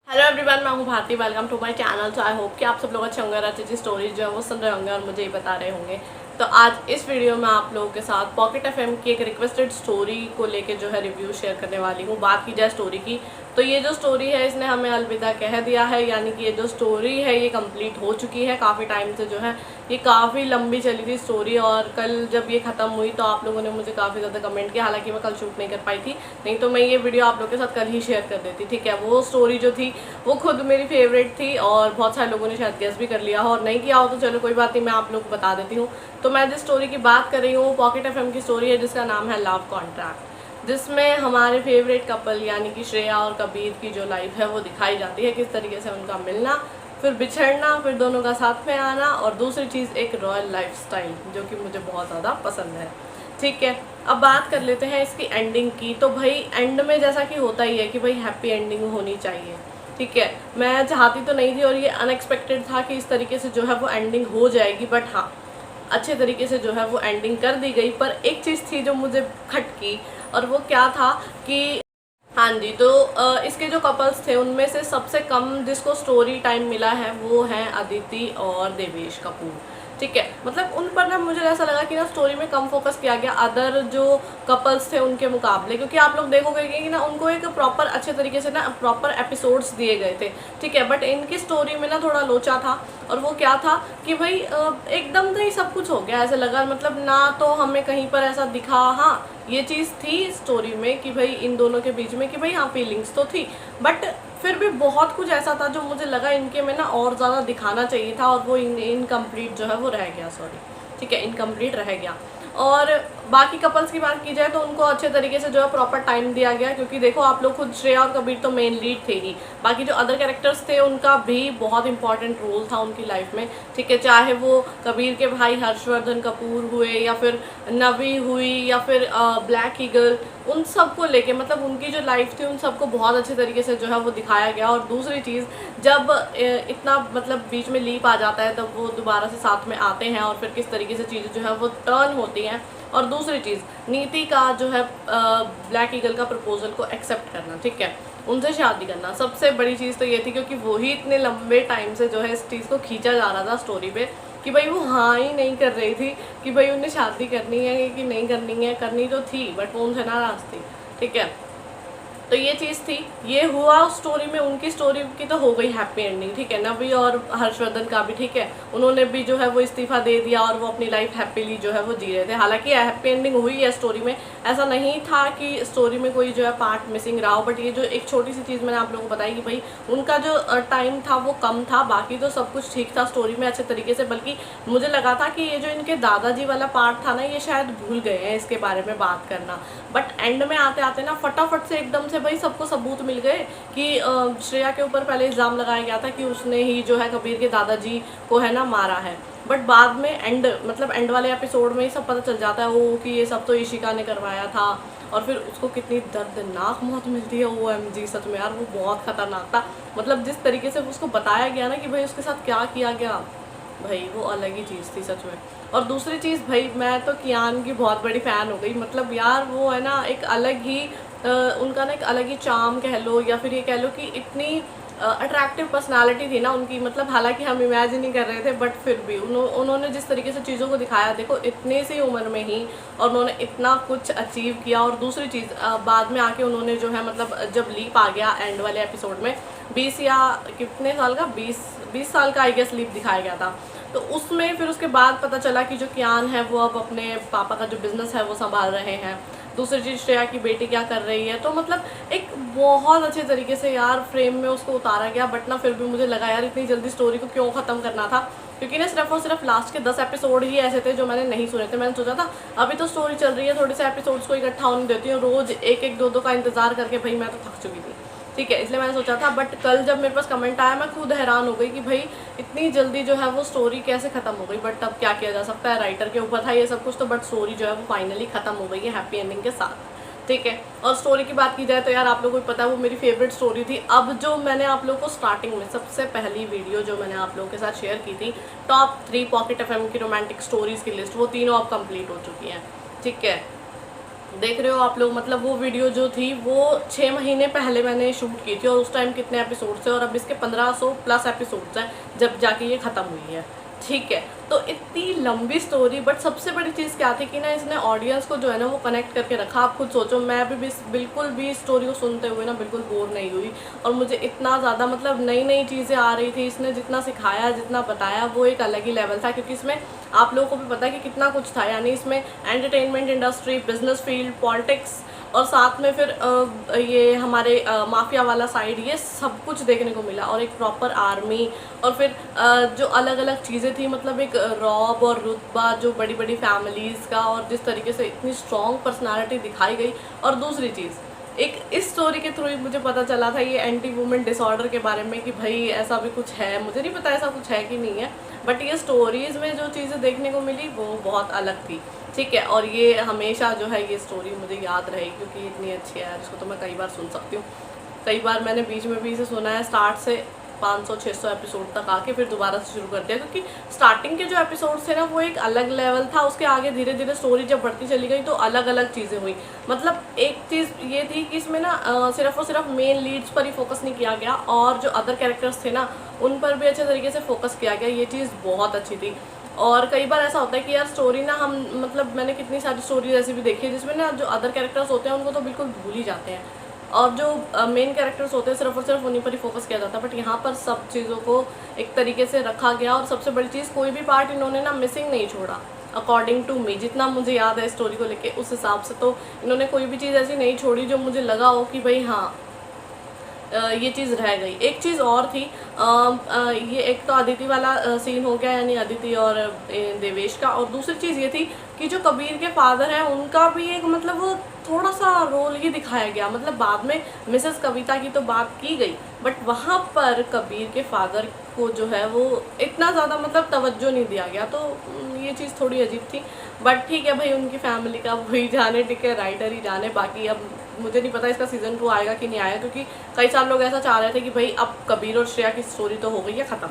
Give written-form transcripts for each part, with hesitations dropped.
Hello everyone, मैं हूँ Bharti. Welcome to my channel. तो आई होप कि आप सब लोग अच्छे होंगे और अच्छी अच्छी स्टोरीज जो है वो सुन रहे होंगे और मुझे ही बता रहे होंगे। तो आज इस वीडियो में आप लोगों के साथ पॉकेट एफएम की एक रिक्वेस्टेड स्टोरी को लेके जो है रिव्यू शेयर करने वाली हूँ। बात की जाए स्टोरी की, तो ये जो स्टोरी है इसने हमें अलविदा कह दिया है, यानी कि ये जो स्टोरी है ये कंप्लीट हो चुकी है। काफ़ी टाइम से जो है ये काफ़ी लंबी चली थी स्टोरी, और कल जब ये ख़त्म हुई तो आप लोगों ने मुझे काफ़ी ज़्यादा कमेंट किया। हालांकि मैं कल शूट नहीं कर पाई थी, नहीं तो मैं ये वीडियो आप लोगों के साथ कल ही शेयर कर देती। ठीक है, वो स्टोरी जो थी वो खुद मेरी फेवरेट थी और बहुत सारे लोगों ने शायद गेस भी कर लिया हो, और नहीं किया हो तो चलो कोई बात नहीं, मैं आप लोग को बता देती हूँ। तो मैं जिस स्टोरी की बात कर रही हूँ पॉकेट एफएम की स्टोरी है, जिसका नाम है लव कॉन्ट्रैक्ट, जिसमें हमारे फेवरेट कपल यानी कि श्रेया और कबीर की जो लाइफ है वो दिखाई जाती है। किस तरीके से उनका मिलना, फिर बिछड़ना, फिर दोनों का साथ में आना, और दूसरी चीज़ एक रॉयल लाइफस्टाइल जो कि मुझे बहुत ज़्यादा पसंद है। ठीक है, अब बात कर लेते हैं इसकी एंडिंग की। तो भाई एंड में जैसा कि होता ही है कि भाई हैप्पी एंडिंग होनी चाहिए। ठीक है, मैं चाहती तो नहीं थी और ये अनएक्सपेक्टेड था कि इस तरीके से जो है वो एंडिंग हो जाएगी, बट हाँ अच्छे तरीके से जो है वो एंडिंग कर दी गई। पर एक चीज़ थी जो मुझे खटकी, और वो क्या था कि हाँ जी, तो इसके जो कपल्स थे उनमें से सबसे कम जिसको स्टोरी टाइम मिला है वो हैं अदिति और देवेश कपूर। ठीक है, मतलब उन पर ना मुझे ऐसा लगा कि ना स्टोरी में कम फोकस किया गया अदर जो कपल्स थे उनके मुकाबले, क्योंकि आप लोग देखोगे कि ना उनको एक प्रॉपर अच्छे तरीके से ना प्रॉपर एपिसोड्स दिए गए थे। ठीक है, बट इनकी स्टोरी में ना थोड़ा लोचा था, और वो क्या था कि भाई एकदम से ही सब कुछ हो गया ऐसे लगा। मतलब ना तो हमें कहीं पर ऐसा दिखा, हाँ ये चीज़ थी स्टोरी में कि भाई इन दोनों के बीच में कि भाई हाँ फीलिंग्स तो थी, बट फिर भी बहुत कुछ ऐसा था जो मुझे लगा इनके में ना और ज़्यादा दिखाना चाहिए था, और वो इनकम्प्लीट जो है वो रह गया। सॉरी, ठीक है, इनकम्प्लीट रह गया। और बाकी कपल्स की बात की जाए तो उनको अच्छे तरीके से जो है प्रॉपर टाइम दिया गया, क्योंकि देखो आप लोग खुद श्रेया और कबीर तो मेन लीड थे ही, बाकी जो अदर कैरेक्टर्स थे उनका भी बहुत इंपॉर्टेंट रोल था उनकी लाइफ में। ठीक है, चाहे वो कबीर के भाई हर्षवर्धन कपूर हुए, या फिर नवी हुई, या फिर ब्लैक ईगल, उन सबको लेके मतलब उनकी जो लाइफ थी उन सबको बहुत अच्छे तरीके से जो है वो दिखाया गया। और दूसरी चीज़, जब इतना मतलब बीच में लीप आ जाता है तब वो दोबारा से साथ में आते हैं, और फिर किस तरीके से चीज़ें जो है वो टर्न होती हैं। और दूसरी चीज़, नीति का जो है ब्लैक ईगल का प्रपोजल को एक्सेप्ट करना, ठीक है, उनसे शादी करना, सबसे बड़ी चीज़ तो ये थी, क्योंकि वही इतने लंबे टाइम से जो है इस चीज़ को खींचा जा रहा था स्टोरी पे कि भाई वो हाँ ही नहीं कर रही थी कि भाई उन्हें शादी करनी है कि नहीं करनी है। करनी तो थी बट वो उनसे नाराज़ थी। ठीक है, तो ये चीज़ थी, ये हुआ उस स्टोरी में। उनकी स्टोरी की तो हो गई हैप्पी एंडिंग। ठीक है, नवी और हर्षवर्धन का भी, ठीक है, उन्होंने भी जो है वो इस्तीफा दे दिया और वो अपनी लाइफ हैप्पीली जो है वो जी रहे थे। हालांकि हैप्पी एंडिंग हुई है स्टोरी में, ऐसा नहीं था कि स्टोरी में कोई जो है पार्ट मिसिंग रहा हो, बट ये जो एक छोटी सी चीज़ मैंने आप लोगों को बताई कि भाई उनका जो टाइम था वो कम था, बाकी तो सब कुछ ठीक था स्टोरी में अच्छे तरीके से। बल्कि मुझे लगा था कि ये जो इनके दादाजी वाला पार्ट था ना, ये शायद भूल गए हैं इसके बारे में बात करना, बट एंड में आते आते ना फटाफट से एकदम से भाई सबको सबूत मिल गए कि श्रेया के ऊपर पहले इल्ज़ाम लगाया गया था कि उसने ही जो है कबीर के दादाजी को है ना मारा है, बट बाद में एंड वाले एपिसोड में ही सब पता चल जाता है वो कि ये सब तो इशिका ने करवाया था। और फिर उसको कितनी दर्दनाक मौत मिलती है, OMG, सच में यार वो बहुत खतरनाक था। मतलब जिस तरीके से उसको बताया गया ना कि भाई उसके साथ क्या किया गया, भाई वो अलग ही चीज़ थी सच में। और दूसरी चीज़, भाई मैं तो कियान की बहुत बड़ी फ़ैन हो गई। मतलब यार वो है ना एक अलग ही उनका ना एक अलग ही चार्म कह लो, या फिर ये कह लो कि इतनी अट्रैक्टिव पर्सनालिटी थी ना उनकी। मतलब हालांकि हम इमेजिन नहीं कर रहे थे, बट फिर भी उन्होंने जिस तरीके से चीज़ों को दिखाया, देखो इतने सी उम्र में ही, और उन्होंने इतना कुछ अचीव किया। और दूसरी चीज़, बाद में आके उन्होंने जो है मतलब जब लीप आ गया एंड वाले एपिसोड में, 20 या कितने साल का, 20 साल का आई गेस लीप दिखाया गया था। तो उसमें फिर उसके बाद पता चला कि जो कियान है वो अब अपने पापा का जो बिज़नेस है वो संभाल रहे हैं। दूसरी चीज़, श्रेया की बेटी क्या कर रही है। तो मतलब एक बहुत अच्छे तरीके से यार फ्रेम में उसको उतारा गया। बट ना फिर भी मुझे लगा यार इतनी जल्दी स्टोरी को क्यों ख़त्म करना था, क्योंकि ना सिर्फ और सिर्फ लास्ट के 10 एपिसोड ही ऐसे थे जो मैंने नहीं सुने थे। मैंने सोचा था अभी तो स्टोरी चल रही है, थोड़े से एपिसोड्स को इकट्ठा होने देती हूँ, रोज़ एक एक दो का इंतज़ार करके भाई मैं तो थक चुकी थी। ठीक है, इसलिए मैंने सोचा था। बट कल जब मेरे पास कमेंट आया मैं खुद हैरान हो गई कि भाई इतनी जल्दी जो है वो स्टोरी कैसे ख़त्म हो गई। बट अब क्या किया जा सकता है, राइटर के ऊपर था ये सब कुछ तो, बट स्टोरी जो है वो फाइनली ख़त्म हो गई है हैप्पी एंडिंग के साथ। ठीक है, और स्टोरी की बात की जाए तो यार आप लोगों को पता है वो मेरी फेवरेट स्टोरी थी। अब जो मैंने आप लोगों को स्टार्टिंग में सबसे पहली वीडियो जो मैंने आप लोगों के साथ शेयर की थी, टॉप 3 पॉकेट एफएम की रोमांटिक स्टोरीज़ की लिस्ट, वो तीनों अब कंप्लीट हो चुकी हैं। ठीक है, देख रहे हो आप लोग, मतलब वो वीडियो जो थी वो 6 महीने पहले मैंने शूट की थी और उस टाइम कितने एपिसोड्स थे और अब इसके 1500 प्लस एपिसोड्स हैं जब जाके ये ख़त्म हुई है। ठीक है, तो इतनी लंबी स्टोरी, बट सबसे बड़ी चीज़ क्या थी कि ना इसने ऑडियंस को जो है ना वो कनेक्ट करके रखा। आप खुद सोचो, मैं भी बिल्कुल भी स्टोरी को सुनते हुए ना बिल्कुल बोर नहीं हुई और मुझे इतना ज़्यादा मतलब नई नई चीज़ें आ रही थी। इसने जितना सिखाया, जितना बताया, वो एक अलग ही लेवल था, क्योंकि इसमें आप लोगों को भी पता है कि कितना कुछ था। यानी इसमें entertainment industry, business field, politics और साथ में फिर ये हमारे माफिया वाला साइड, ये सब कुछ देखने को मिला और एक प्रॉपर आर्मी और फिर जो अलग अलग चीज़ें थी, मतलब एक रॉब और रुतबा, जो बड़ी बड़ी फैमिलीज़ का, और जिस तरीके से इतनी स्ट्रॉन्ग पर्सनालिटी दिखाई गई। और दूसरी चीज़, एक इस स्टोरी के थ्रू ही मुझे पता चला था ये एंटी वुमेन डिसऑर्डर के बारे में कि भाई ऐसा भी कुछ है। मुझे नहीं पता ऐसा कुछ है कि नहीं है, बट ये स्टोरीज़ में जो चीज़ें देखने को मिली वो बहुत अलग थी। ठीक है, और ये हमेशा जो है ये स्टोरी मुझे याद रहेगी क्योंकि इतनी अच्छी है। इसको तो मैं कई बार सुन सकती हूँ। कई बार मैंने बीच में भी इसे सुना है, स्टार्ट से 500-600 एपिसोड तक आके फिर दोबारा से शुरू कर दिया, क्योंकि स्टार्टिंग के जो एपिसोड थे ना वो एक अलग लेवल था। उसके आगे धीरे धीरे स्टोरी जब बढ़ती चली गई तो अलग अलग चीज़ें हुई। मतलब एक चीज़ ये थी कि इसमें ना सिर्फ और सिर्फ मेन लीड्स पर ही फोकस नहीं किया गया और जो अदर कैरेक्टर्स थे ना उन पर भी अच्छे तरीके से फोकस किया गया। ये चीज़ बहुत अच्छी थी। और कई बार ऐसा होता है कि यार स्टोरी ना हम, मतलब मैंने कितनी सारी स्टोरीज ऐसी भी देखी है जिसमें ना जो अदर कैरेक्टर्स होते हैं उनको तो बिल्कुल भूल ही जाते हैं और जो मेन कैरेक्टर्स होते हैं सिर्फ और सिर्फ उन्हीं पर ही फोकस किया जाता है। बट यहाँ पर सब चीज़ों को एक तरीके से रखा गया और सबसे बड़ी चीज़, कोई भी पार्ट इन्होंने ना मिसिंग नहीं छोड़ा। अकॉर्डिंग टू मी, जितना मुझे याद है स्टोरी को लेके, उस हिसाब से तो इन्होंने कोई भी चीज़ ऐसी नहीं छोड़ी जो मुझे लगा हो कि भाई हाँ ये चीज़ रह गई। एक चीज़ और थी, ये एक तो अदिति वाला सीन हो गया, यानी अदिति और देवेश का, और दूसरी चीज़ ये थी कि जो कबीर के फादर हैं उनका भी एक, मतलब वो थोड़ा सा रोल ही दिखाया गया। मतलब बाद में मिसेस कविता की तो बात की गई, बट वहाँ पर कबीर के फादर को जो है वो इतना ज़्यादा मतलब तवज्जो नहीं दिया गया, तो ये चीज़ थोड़ी अजीब थी। बट ठीक है भाई, उनकी फैमिली का वही जाने, ठीक है, राइटर ही जाने। बाकी अब मुझे नहीं पता इसका सीज़न 2 आएगा कि नहीं आएगा, क्योंकि कई सारे लोग ऐसा चाह रहे थे कि भाई अब कबीर और श्रेया की स्टोरी तो हो गई है ख़त्म,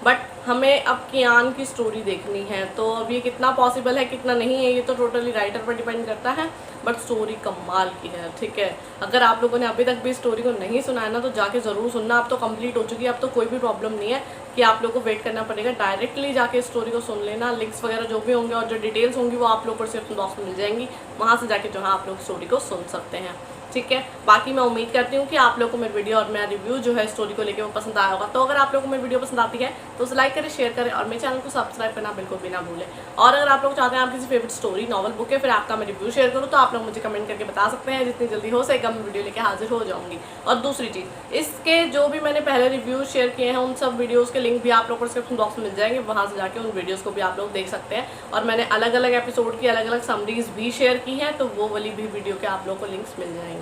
बट हमें अब कियान की स्टोरी देखनी है। तो अब ये कितना पॉसिबल है कितना नहीं है ये तो टोटली राइटर पर डिपेंड करता है, बट स्टोरी कमाल की है। ठीक है, अगर आप लोगों ने अभी तक भी स्टोरी को नहीं सुना है ना तो जाके ज़रूर सुनना। अब तो कंप्लीट हो चुकी है, अब तो कोई भी प्रॉब्लम नहीं है कि आप लोग को वेट करना पड़ेगा। डायरेक्टली जाके स्टोरी को सुन लेना। लिंक्स वगैरह जो भी होंगे और जो डिटेल्स होंगी वो आप लोग को डिस्क्रिप्शन बॉक्स में मिल जाएंगी, वहाँ से जाके जो है आप लोग स्टोरी को सुन सकते हैं। ठीक है, बाकी मैं उम्मीद करती हूँ कि आप लोगों को मेरी वीडियो और मेरा रिव्यू जो है स्टोरी को लेकर वो पसंद आया होगा। तो अगर आप लोगों को मेरी वीडियो पसंद आती है तो उसे लाइक करें, शेयर करें और मेरे चैनल को सब्सक्राइब करना बिल्कुल भी ना भूलें। और अगर आप लोग चाहते हैं आप किसी फेवरेट स्टोरी, नॉवल, बुक है, फिर आपका मैं रिव्यू शेयर करूँ तो आप लोग मुझे कमेंट करके बता सकते हैं। जितनी जल्दी हो सकेगा मैं वीडियो लेकर हाजिर हो जाऊँगी। और दूसरी चीज़, इसके जो भी मैंने पहले रिव्यू शेयर किए हैं उन सब वीडियोज़ के लिंक भी आप लोग को डिस्क्रिप्शन बॉक्स में मिल जाएंगे, वहाँ से जाके उन वीडियोज़ को भी आप लोग देख सकते हैं। और मैंने अलग अलग एपिसोड की अलग अलग समरीज भी शेयर की हैं, तो वो वाली भी वीडियो के आप लोग को लिंक्स मिल जाएंगे।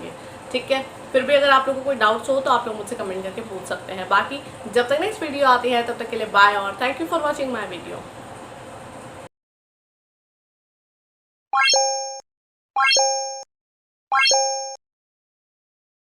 ठीक है, फिर भी अगर आप लोगों को कोई डाउट्स हो तो आप लोग मुझसे कमेंट करके पूछ सकते हैं। बाकी जब तक नेक्स्ट वीडियो आती है तब तक के लिए बाय और thank you for watching my video.